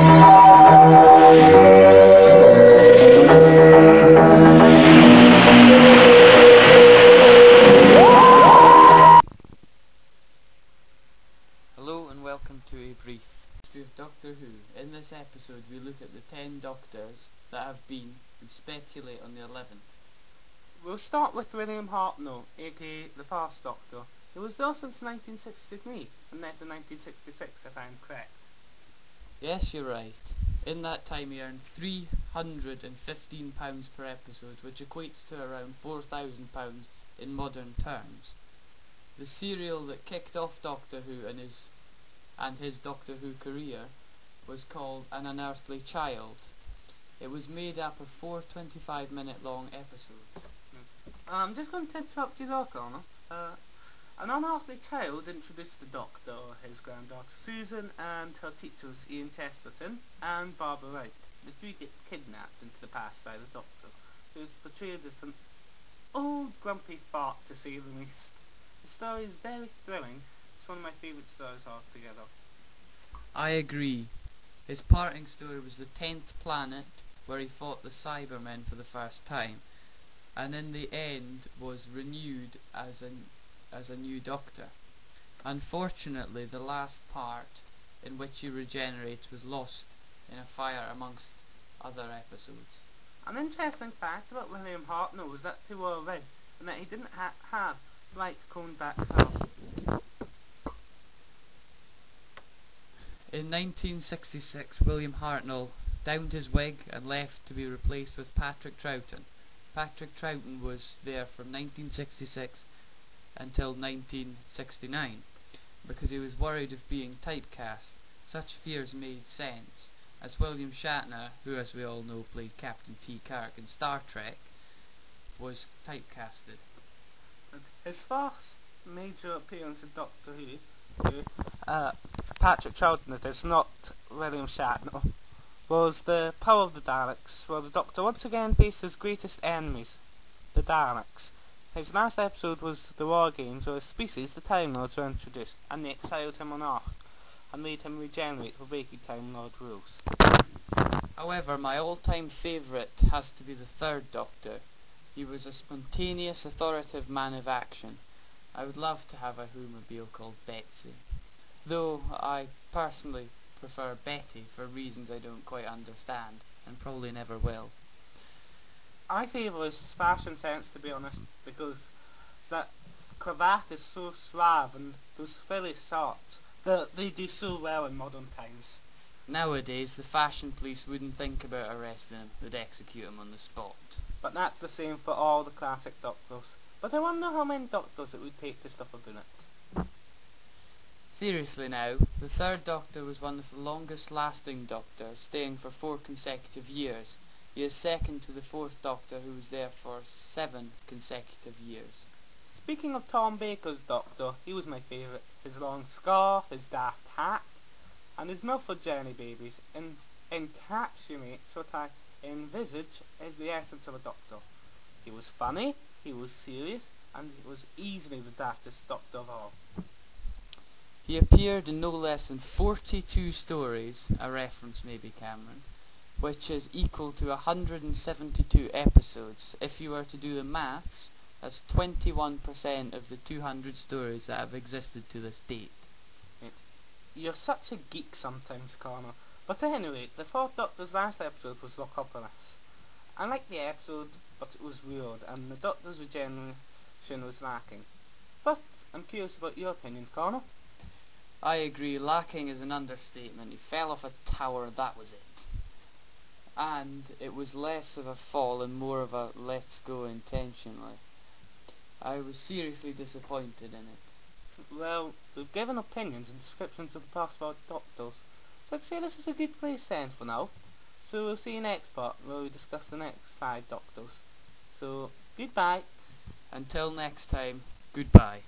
Hello and welcome to a brief history of Doctor Who. In this episode we look at the 10 Doctors that have been and speculate on the 11th. We'll start with William Hartnell, aka the First Doctor. He was there since 1963 and left in 1966 if I am correct. Yes, you're right. In that time he earned £315 per episode, which equates to around £4,000 in modern terms. The serial that kicked off Doctor Who and his Doctor Who career was called An Unearthly Child. It was made up of 4 25-minute long episodes. I'm just going to interrupt you there, Connor. An Unearthly Child introduced the Doctor, his granddaughter Susan, and her teachers Ian Chesterton and Barbara Wright. The three get kidnapped into the past by the Doctor, who is portrayed as an old grumpy fart to say the least. The story is very thrilling. It's one of my favourite stories altogether. I agree. His parting story was the 10th planet, where he fought the Cybermen for the first time, and in the end was renewed as a new Doctor. Unfortunately, the last part, in which he regenerates, was lost in a fire amongst other episodes. An interesting fact about William Hartnell was that they were red, and that he didn't have light combed back hair. In 1966, William Hartnell downed his wig and left to be replaced with Patrick Troughton. Patrick Troughton was there from 1966 until 1969 because he was worried of being typecast. Such fears made sense, as William Shatner, who as we all know played Captain T. Kirk in Star Trek, was typecasted. His first major appearance in Doctor Who, Patrick Troughton, it is, not William Shatner, was the Power of the Daleks, where the Doctor once again faced his greatest enemies, the Daleks. His last episode was the War Games, where a species, the Time Lords, were introduced, and they exiled him on Earth, and made him regenerate for breaking Time Lord rules. However, my all-time favourite has to be the 3rd Doctor. He was a spontaneous, authoritative man of action. I would love to have a Whomobile called Betsy, though I personally prefer Betty for reasons I don't quite understand, and probably never will. I favour his fashion sense, to be honest, because that cravat is so suave and those frilly shorts, they do so well in modern times. Nowadays, the fashion police wouldn't think about arresting him, they'd execute him on the spot. But that's the same for all the classic Doctors. But I wonder how many Doctors it would take to stop a bullet. Seriously now, the 3rd Doctor was one of the longest lasting Doctors, staying for 4 consecutive years. He is second to the 4th Doctor, who was there for 7 consecutive years. Speaking of Tom Baker's Doctor, he was my favourite. His long scarf, his daft hat, and his Milford Jelly babies encapsulates what I envisage as the essence of a Doctor. He was funny, he was serious, and he was easily the daftest Doctor of all. He appeared in no less than 42 stories, a reference maybe, Cameron, which is equal to 172 episodes. If you were to do the maths, that's 21% of the 200 stories that have existed to this date. You're such a geek sometimes, Connor. But anyway, the 4th Doctor's last episode was Locopolis. I liked the episode, but it was weird, and the Doctor's regeneration was lacking. But I'm curious about your opinion, Connor. I agree, lacking is an understatement. He fell off a tower, that was it. And it was less of a fall and more of a let's go intentionally. I was seriously disappointed in it. Well, we've given opinions and descriptions of the past 4 Doctors, so I'd say this is a good place to end for now. So we'll see you next part, where we discuss the next 5 Doctors. So, goodbye. Until next time, goodbye.